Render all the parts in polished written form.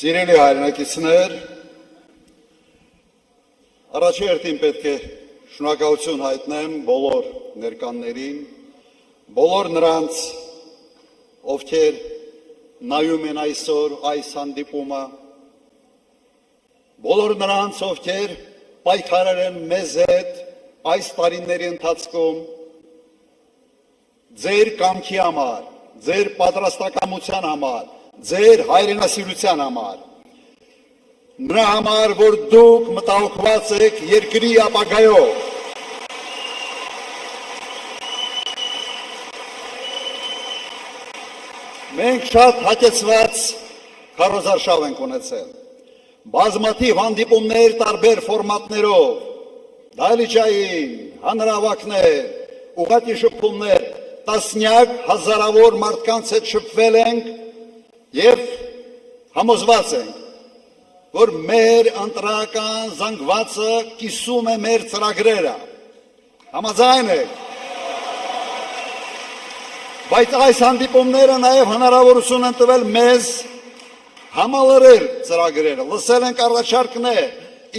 Սիրելի հայրենակիցներ, առաջերտին պետք է շնորհակալություն հայտնեմ բոլոր ներկաններին, բոլոր նրանց, ովքեր նայում են այսօր այս հանդիպումը, բոլոր նրանց, ովքեր պայքարել են մեզ հետ այս տարիների ընթացքում, ձեր կամքի համար, ձեր պատրաստակամության համար, ձեր հայրենասիրության համար, նրա համար, որ դուք մտահոգված եք երկրի ապագայով, մենք շատ հագեցված քարոզարշավ ենք ունեցել, բազմաթիվ հանդիպումներ տարբեր ֆորմատներով, դահլիճային, հանրահավաքներ, ուղղակի շփումներ, տասնյակ հազարավոր մարդկանց հետ շփվել ենք և համոզված ենք, որ մեր ընտրական զանգվածը կիսում է մեր ծրագրերը, համաձայն եք, բայց այս հանդիպումները նաև հնարավորություն են տվել մեզ համալրել ծրագրերը, լսել ենք առաջարկներ,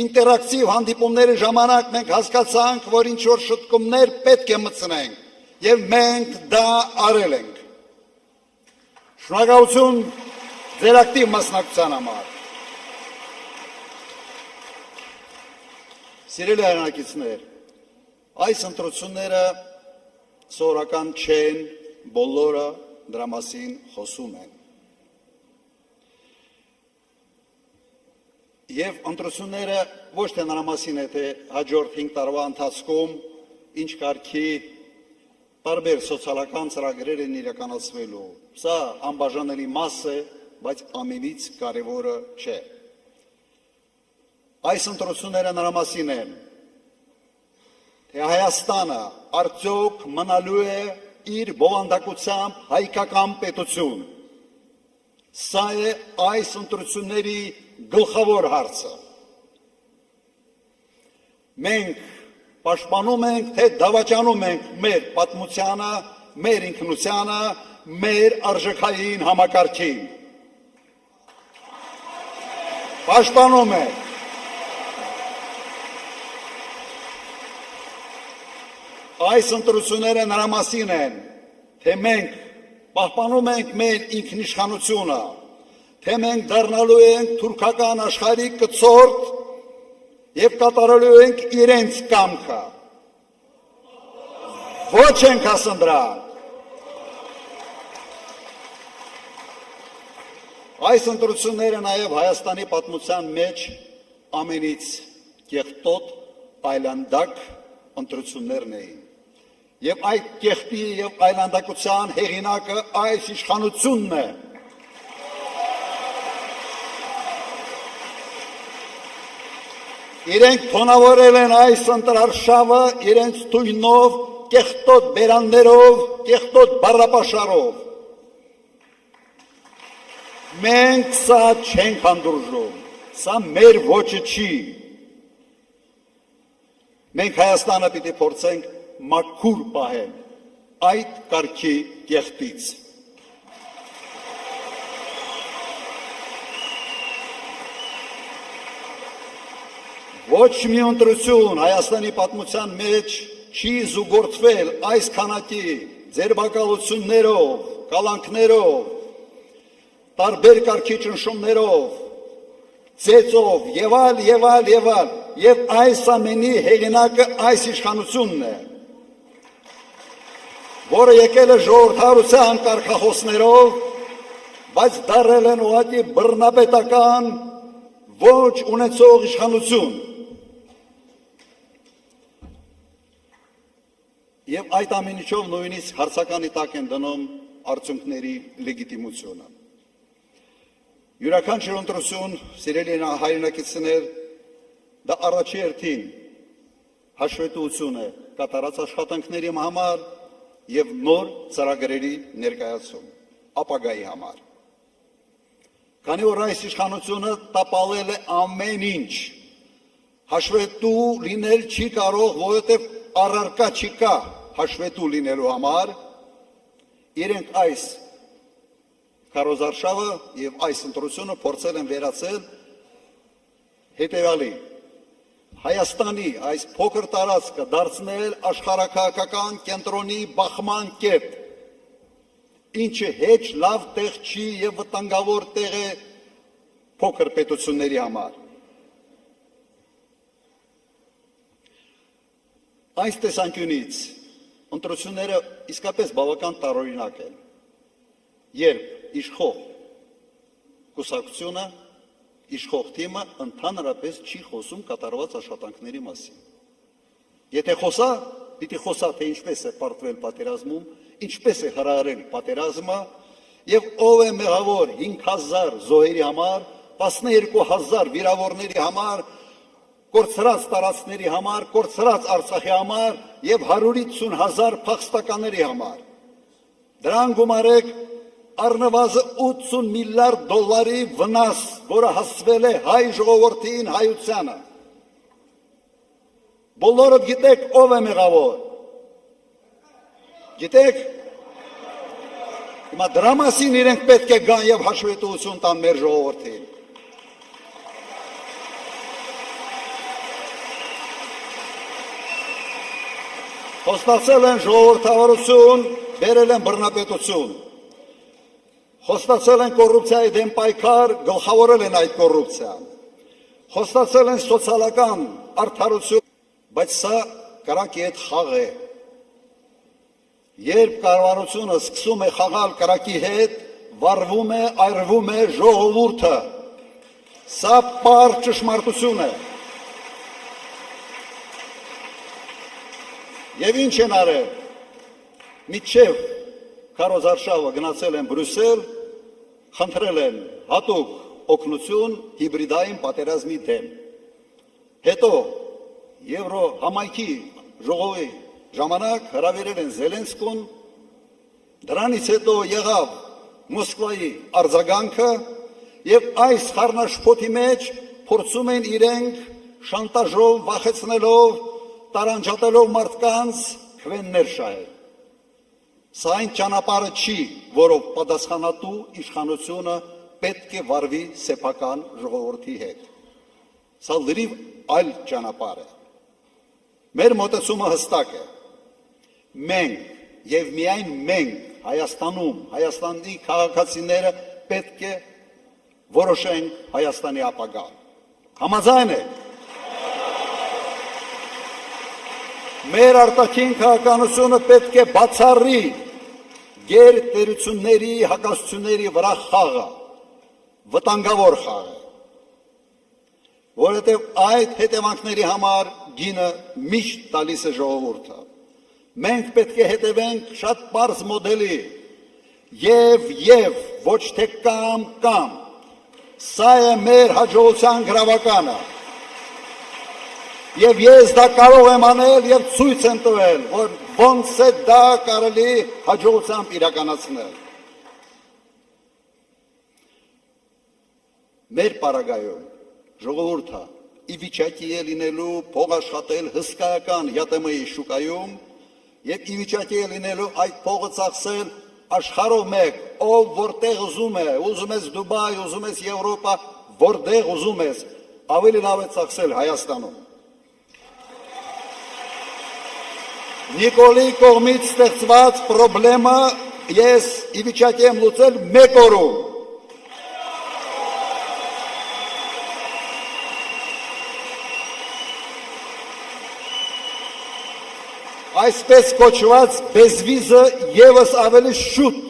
ինտերակտիվ հանդիպումների ժամանակ մենք հասկացանք, որ ինչ-որ շտկումներ պետք է մտցնենք և մենք դա արել ենք։ Շնորհակալություն ձեր ակտիվ մասնակցության համար։ Սիրելի հայրենակիցներ, այս ընտրությունները սովորական չեն, բոլորը դրա մասին խոսում են։ Եվ ընտրությունները ոչ թե նրա մասին է, թե հաջորդ 5 տարվա ընթացքում ինչ կարգի տարբեր սոցիալական ծրագրեր են իրականացվելու։ Սա անբաժանելի մաս է, բայց ամենից կարևորը չէ։ Այս ընտրությունները նրա մասին են, թե Հայաստանը արդյոք մնալու է իր բովանդակությամբ հայկական պետություն։ Սա է այս ընտրությունների գլխավոր հարցը։ Մենք պաշտպանում ենք, թե դավաճանում ենք մեր պատմությանը, մեր ինքնությանը, մեր արժեքային համակարգին։ Պաշտպանում ենք։ Այս ընտրությունները նրա մասին են, թե մենք պահպանում ենք մեր ինքնիշխանությունը, թե մենք դառնալու ենք թուրքական աշխարհի կցորդ և կատարելու ենք իրենց կամքը։ Ոչ ենք ասում դրան։ Այս ընտրությունները նաև Հայաստանի պատմության մեջ ամենից կեղտոտ, այլանդակ ընտրություններն էին։ Եվ այդ կեղտի և այլանդակության հեղինակը այս իշխանությունն է։ Իրենք թոնավորել են այս ընտրարշավը իրենց թույնով, կեղտոտ բերաններով, կեղտոտ բառապաշարով։ Մենք սա չենք հանդուրժում, սա մեր ոճը չի։ Մենք Հայաստանը պիտի փորձենք մաքուր պահել այդ կարգի կեղտից։ Ոչ մի ընտրություն Հայաստանի պատմության մեջ չի զուգորդվել այս քանակի ձերբակալություններով, կալանքներով, տարբեր կարգի ճնշումներով, ծեծով և այլ, և այլ, և այլ, և այս ամենի հեղինակը այս իշխանությունն է, որը եկել է ժողովրդավարության կարգախոսներով, բայց դարձել են ուղղակի բռնապետական ոչ ունեցող իշխանություն։ Եվ այդ ամենիչով նույնիսկ հարցականի տակ են դնում արդյունքների լեգիտիմությունը։ Յուրաքանչյուր ընտրություն, սիրելի հայրենակիցներ, դա առաջերտին հաշվետվություն է կատարած աշխատանքների համար և նոր ծրագրերի ներկայացում, ապագայի համար։ Քանի որ այս իշխանությունը տապալել է ամեն ինչ, հաշվետու լինել չի կարող, որովհետև առարկա չկա հաշվետու լինելու համար, իրենք այս քարոզարշավը եւ այս ընտրությունը փորձել են վերացել հետեւյալի Հայաստանի այս փոքր տարածքը դարձնել աշխարհաքաղաքական կենտրոնի բախման կետ, ինչը հեչ լավ տեղ չի եւ վտանգավոր տեղ է փոքր պետությունների համար։ Այս տեսանկյունից ընտրությունները իսկապես բավական տարօրինակ են, երբ իշխող կուսակցությունը, իշխող թիմը ընդհանրապես չի խոսում կատարված աշխատանքների մասին։ Եթե խոսա, պիտի խոսա, թե ինչպես է պարտվել պատերազմում, ինչպես է հրահրել պատերազմը եւ ով է մեղավոր 5000 զոհերի համար, 12000 վիրավորների համար, կորցրած տարածքների համար, կորցրած Արցախի համար եւ 150,000 փախստականների համար։ Դրան գումարեք առնվազն 80 միլիարդ դոլարի վնաս, որը հասցվել է հայ ժողովրդին, հայությանը։ Բոլորդ գիտեք ով է մեղավոր։ Գիտեք։ Հիմա դրա մասին իրենք պետք է գան եւ հաշվետվություն տան մեր ժողովրդին։ Խոստացել են ժողովրդավարություն, բերել են բռնապետություն։ Խոստացել են կոռուպցիայի դեմ պայքար, գլխավորել են այդ կոռուպցիան։ Խոստացել են սոցիալական արդարություն, բայց սա կրակի հետ խաղ է։ Երբ կառավարությունը սկսում է խաղալ կրակի հետ, վառվում է, այրվում է ժողովուրդը։ Սա պարզ ճշմարտություն է։ Եվ ինչ են արել, միջև քարոզարշավը գնացել են Բրյուսել, խնդրել են հատուկ օգնություն հիբրիդային պատերազմի դեմ։ Հետո Եվրո համայնքի ժողովի ժամանակ հրավիրել են Զելենսկուն, դրանից հետո եղավ Մոսկվայի արձագանքը եւ այս խառնաշփոթի մեջ փորձում են իրենք շանտաժով, վախեցնելով, տարանջատելով մարդկանց քվեններ շահել։ Սա այն ճանապարհը չի, որով պատասխանատու իշխանությունը պետք է վարվի սեփական ժողովրդի հետ։ Սա լրիվ այլ ճանապարհ է։ Մեր մոտեցումը հստակ է։ Մենք եւ միայն մենք Հայաստանում, Հայաստանի քաղաքացիները պետք է որոշենք Հայաստանի ապագան։ Համաձայն եք։ Մեր արտաքին քաղաքականությունը պետք է բացառի գերտերությունների, հակասությունների վրա խաղը, վտանգավոր խաղը, որովհետև այդ հետևանքների համար գինը միշտ տալիս է ժողովուրդը։ Մենք պետք է հետևենք շատ պարզ մոդելի եւ ոչ թե կամ, սա է մեր հաջողության գրավականը։ Եվ ես դա կարող եմ անել եւ ցույց եմ տվել, որ ոնց է դա կարելի հաջողությամբ իրականացնել։ Մեր պարագայում ժողովուրդը ի վիճակի է լինելու փող աշխատել հսկայական ԵՏՄ-ի շուկայում եւ ի վիճակի է լինելու այդ փողը ծախսել աշխարհով մեկ, ով որտեղ ուզում է, ուզում ես Դուբայ, ուզում ես Եվրոպա, որտեղ ուզում ես, ավելի լավ է ծախսել Հայաստանում։ Նիկոլի կողմից ստեղծված պրոբլեմը ես ի վիճակի եմ լուծել մեկ օրում։ Այսպես կոչված բեզվիզը եւս ավելի շուտ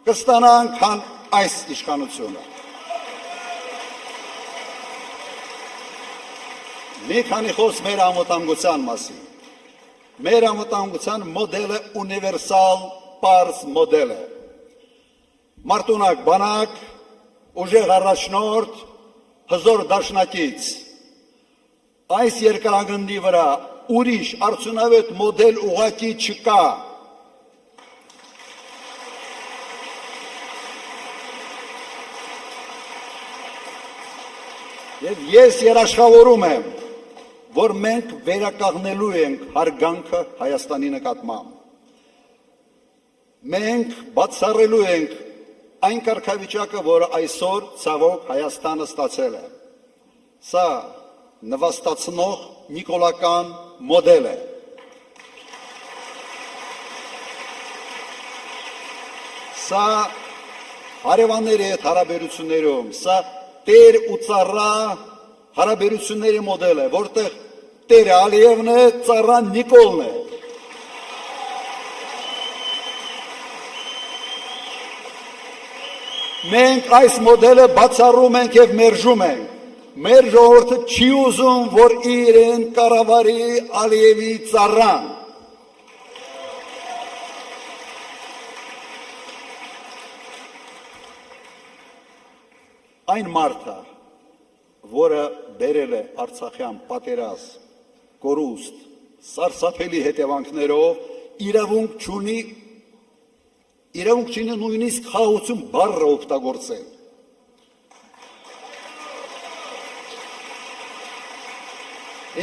կստանան, քան այս իշխանությունը։ Մի քանի խոսք մեր անվտանգության մասին։ Մեր անվտանգության մոդելը ունիվերսալ, պարզ մոդել է։ Մարտունակ բանակ, ուժեղ առաջնորդ, հզոր դաշնակից։ Այս երկրագնդի վրա ուրիշ արդյունավետ մոդել ուղղակի չկա։ Եվ ես երաշխավորում եմ, որ մենք վերականգնելու ենք հարգանքը Հայաստանի նկատմամբ։ Մենք բացառելու ենք այն կարգավիճակը, որը այսօր ցավոք Հայաստանը ստացել է։ Սա նվաստացնող նիկոլական մոդել է։ Սա հարևանների հետ հարաբերություններում, սա տեր ու ծառա հարաբերությունների մոդել է, որտեղ տերը Ալիևն է, ծառան Նիկոլն է։ Մենք այս մոդելը բացառում ենք և մերժում ենք։ Մեր ժողովուրդը չի ուզում, որ իրեն կառավարի Ալիևի ծառան։ Այն մարդը, որը բերել է Արցախյան պատերազմ, կորուստ, սարսափելի հետևանքներով, իրավունք չունի նույնիսկ խաղաղություն բառը օգտագործել։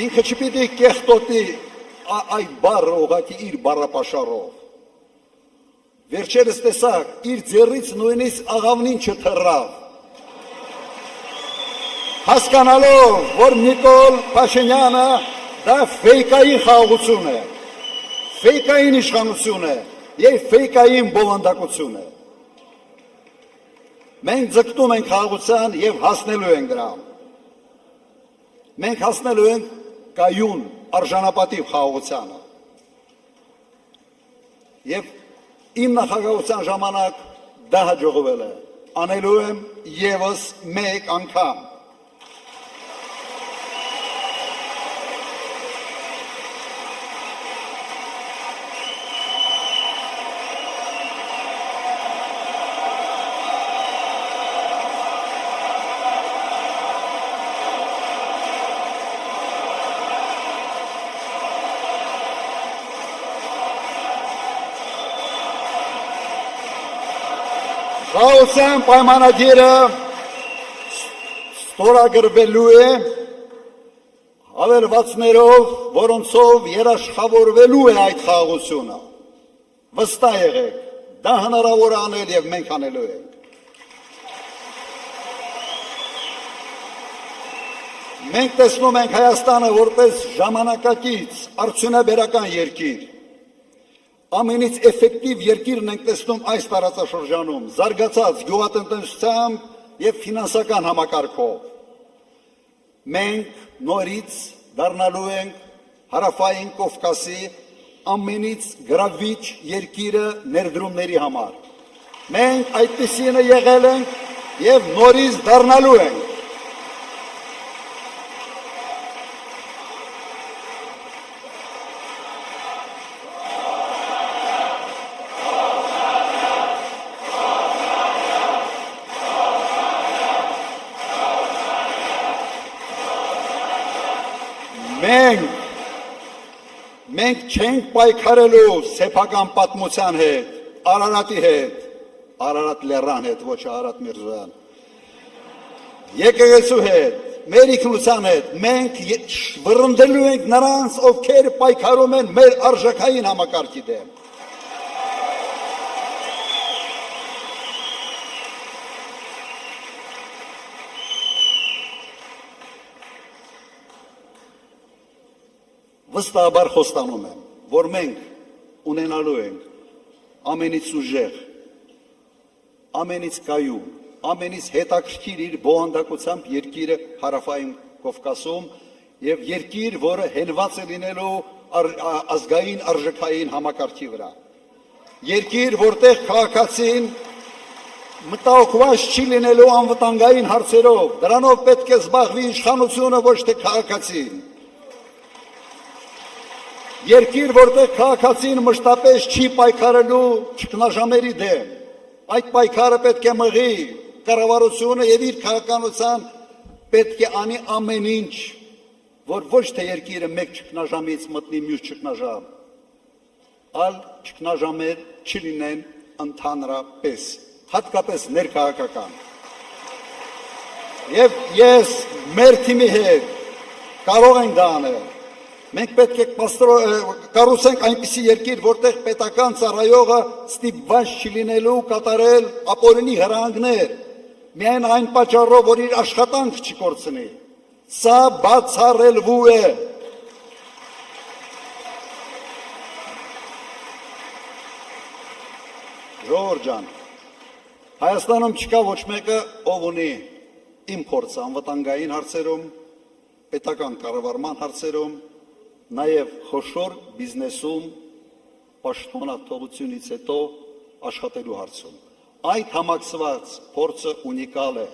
Ինքը չպիտի կեղտոտի այդ բառը ուղղակի իր բառապաշարով։ Վերջերս տեսակ, իր ձեռից նույնիսկ աղավնին չթռավ։ Հասկանալով, որ Նիկոլ Փաշինյանը դա ֆեյկային խաղաղություն է, ֆեյկային իշխանություն է և ֆեյկային բովանդակություն է։ Մենք ձգտում ենք խաղաղության և հասնելու ենք դրան։ Մենք հասնելու ենք կայուն արժանապատիվ խաղաղությանը։ Եվ իմ նախագահության ժամանակ դա հաջողվել է։ Անելու եմ ևս մեկ անգամ։ Խաղաղության պայմանագիրը ստորագրվելու է հավելվածներով, որոնցով երաշխավորվելու է այդ խաղաղությունը։ Վստահ եղեք, դա հնարավոր է անել և մենք անելու ենք։ Մենք տեսնում ենք Հայաստանը որպես ժամանակակից արդյունաբերական երկիր։ Ամենից էֆեկտիվ երկիրն ենք տեսնում այս տարածաշրջանում, զարգացած գյուղատնտեսությամբ և ֆինանսական համակարգով։ Մենք նորից դառնալու ենք Հարավային Կովկասի ամենից գրավիչ երկիրը ներդրումների համար։ Մենք այդպիսինը եղել ենք և նորից դառնալու ենք։ Մենք չենք պայքարելու սեփական պատմության հետ, Արարատի հետ, Արարատ լեռան հետ, ոչ Արարատ Միրզոյան, եկեղեցու հետ, մեր ինքնության հետ, մենք վռնդելու ենք նրանց, ովքեր պայքարում են մեր արժեքային համակարգի դեմ։ Վստահաբար խոստանում եմ, որ մենք ունենալու ենք ամենից ուժեղ, ամենից կայուն, ամենից հետաքրքիր իր բովանդակությամբ երկիրը Հարավային Կովկասում և երկիր, որը հենված է լինելու ազգային արժեքային համակարգի վրա։ Երկիր, որտեղ քաղաքացին մտահոգված չի լինելու անվտանգային հարցերով, դրանով պետք է զբաղվի իշխանությունը, ոչ թե քաղաքացին։ Երկիր, որտեղ քաղաքացին մշտապես չի պայքարելու ճգնաժամերի դեմ, այդ պայքարը պետք է մղի կառավարությունը և իր քաղաքականության պետք է անի ամեն ինչ, որ ոչ թե երկիրը մեկ ճգնաժամից մտնի մյուս ճգնաժամ, այլ ճգնաժամեր չլինեն ընդհանրապես, հատկապես ներքաղաքական։ Եվ ես մեր թիմի հետ կարող ենք դա անել։ Մենք պետք է կառուցենք այնպիսի երկիր, որտեղ պետական ծառայողը ստիպված չլինելու կատարել ապօրինի հրահանգներ, միայն այն պատճառով, որ իր աշխատանք չկորցնի։ Սա բացառելու է։ Ժողովուրդ ջան, Հայաստանում չկա ոչ մեկը, ով ունի իմ փորձը անվտանգային հարցերում, պետական կառավարման հարցերում, նաև խոշոր բիզնեսում պաշտոնաթողությունից հետո աշխատելու հարցում։ Այդ համակցված փորձը ունիկալ է։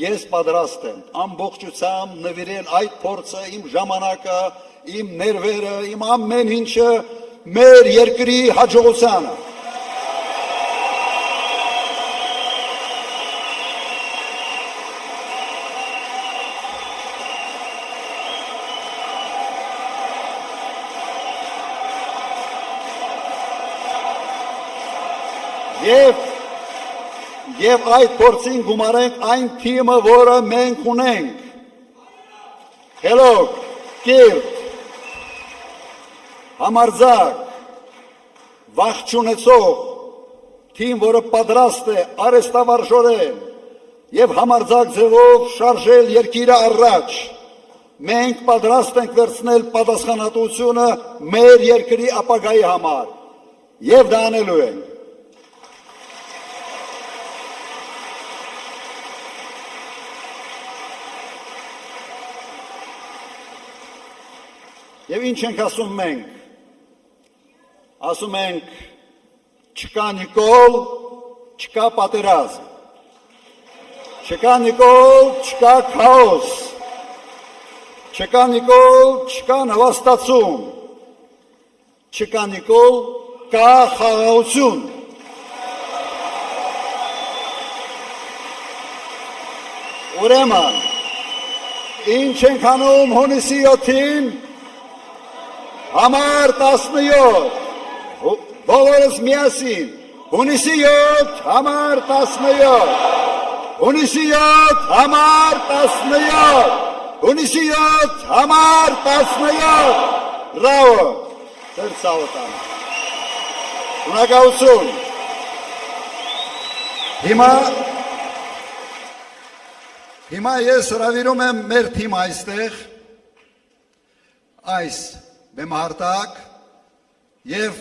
Ես պատրաստ եմ ամբողջությամբ նվիրել այդ փորձը, իմ ժամանակը, իմ ներվերը, իմ ամեն ինչը մեր երկրի հաջողությանը։ Եվ այդ փորձին գումարենք այն թիմը, որը մենք ունենք։ Խելոք, կիրթ, համարձակ, վախ չունեցող թիմ, որը պատրաստ է արհեստավարժորեն եւ համարձակ ձևով շարժել երկիրը առաջ։ Մենք պատրաստ ենք վերցնել պատասխանատվությունը մեր երկրի ապագայի համար եւ դա անելու ենք։ Եվ ինչ ենք ասում մենք, ասում ենք չկա Նիկոլ, չկա պատերազմ, չկա Նիկոլ, չկա քաոս, չկա Նիկոլ, չկա նվաստացում, չկա Նիկոլ, կա խաղաղություն։ Ուրեմն, ինչ ենք անում հունիսի 7-ին, Համար 17, բոլորս միասին, հունիսի 7, համար 17, հունիսի 7, համար 17, հունիսի 7, համար 17, բրավո, ձեր ցավոտան, շնորհակալություն, հիմա ես հրավիրում եմ մեր թիմը այստեղ, այս բեմահարտակ եւ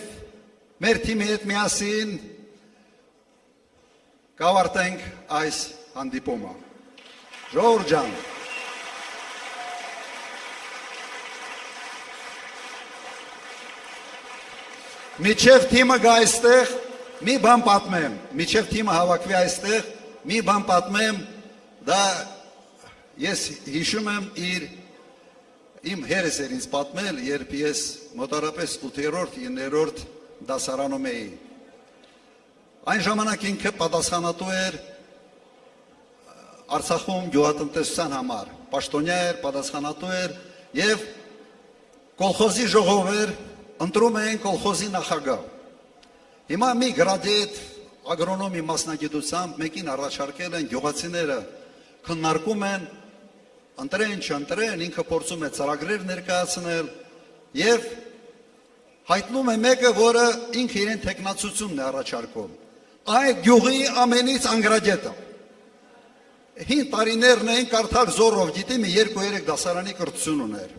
մեր թիմի հետ միասին կավարտենք այս հանդիպումը։ Ժողովուրդ ջան, միջև թիմը գա այստեղ, մի բան պատմեմ, միջև թիմը հավաքվի այստեղ, մի բան պատմեմ, դա ես հիշում եմ Իմ հերս էր ինձ պատմել, երբ ես մոտարապես 8-րդ, 9-րդ դասարանում էի։ Այն ժամանակ ինքը պատասխանատու էր Արցախում գյուղատնտեսության համար, պաշտոնյա էր, պատասխանատու էր եւ կոլխոզի ժողով էր, ընտրում էին կոլխոզի նախագահ։ Հիմա մի գրադիետ ագրոնոմի մասնագիտությամբ մեկին առաջարկել են գյուղացիները քննարկում են ընտրեն, չընտրեն, ինքը փորձում է ծրագրեր ներկայացնել եւ հայտնում է մեկը, որը ինքը իրեն տեխնացությունն է առաջարկում։ Այդ գյուղի ամենից անգրագետը։ Հին տարիներն էին կարդալ զորով, գիտի մի 2-3 դասարանի կրթություն ուներ։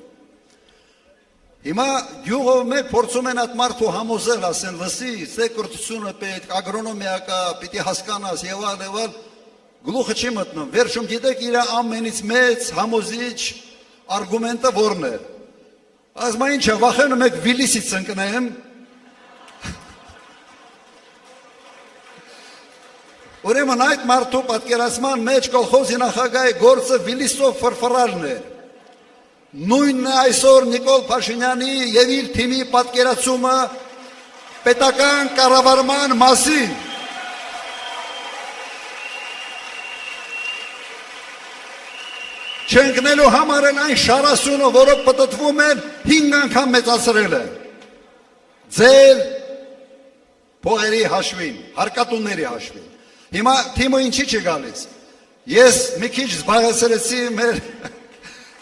Հիմա գյուղով մեկ փորձում են այդ մարդու համոզել, ասեն, լսի, սե կրթությունը պետք, ագրոնոմիա կա, պիտի հասկանաս եւ այլ Գլուխը չի մտնում, վերջում գիտեք իր ամենից մեծ համոզիչ արգումենտը որն է։ Ասում է ինչ է, վախենում եք Վիլիսից ընկնեմ։ Ուրեմն այդ մարդու պատկերացման մեջ կոլխոզի նախագահի գործը Վիլիսով ֆրֆռալն է։ Նույնն է այսօր Նիկոլ Փաշինյանի եւ իր թիմի պատկերացումը պետական կառավարման մասին։ Չընկնելու համար են այն շարասյունը, որով պտտվում են 5 անգամ մեծացրել է։ Ձեր փողերի հաշվին, հարկատունների հաշվին։ Հիմա թիմը ինչի՞ չի գալիս։ Ես մի քիչ զբաղեցրեցի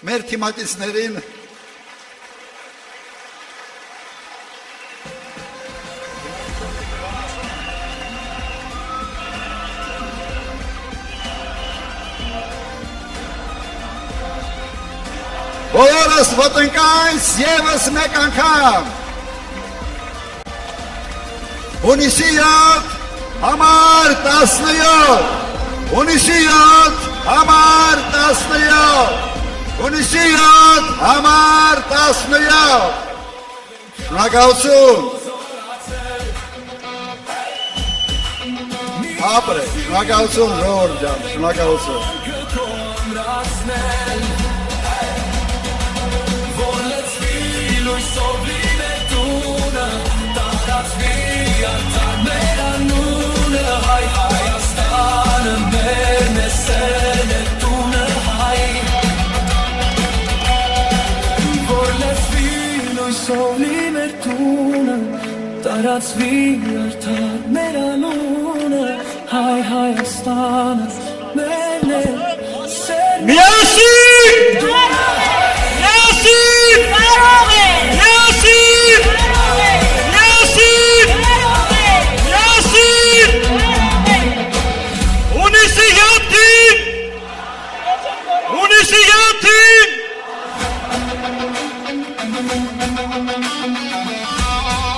մեր թիմակիցներին։ Բոլորս ոտնկայց եւս մեկ անգամ։ Հունիսի 7 համար 17, հունիսի 7 համար 17, հունիսի 7 համար 17։ Շնորհակալություն։ Ապրե, շնորհակալություն Ժողովուրդ ջան, շնորհակալություն։ Տարածվի արդար մեր անունը, հայ Հայաստանը մերն է, սերն է։ Միասին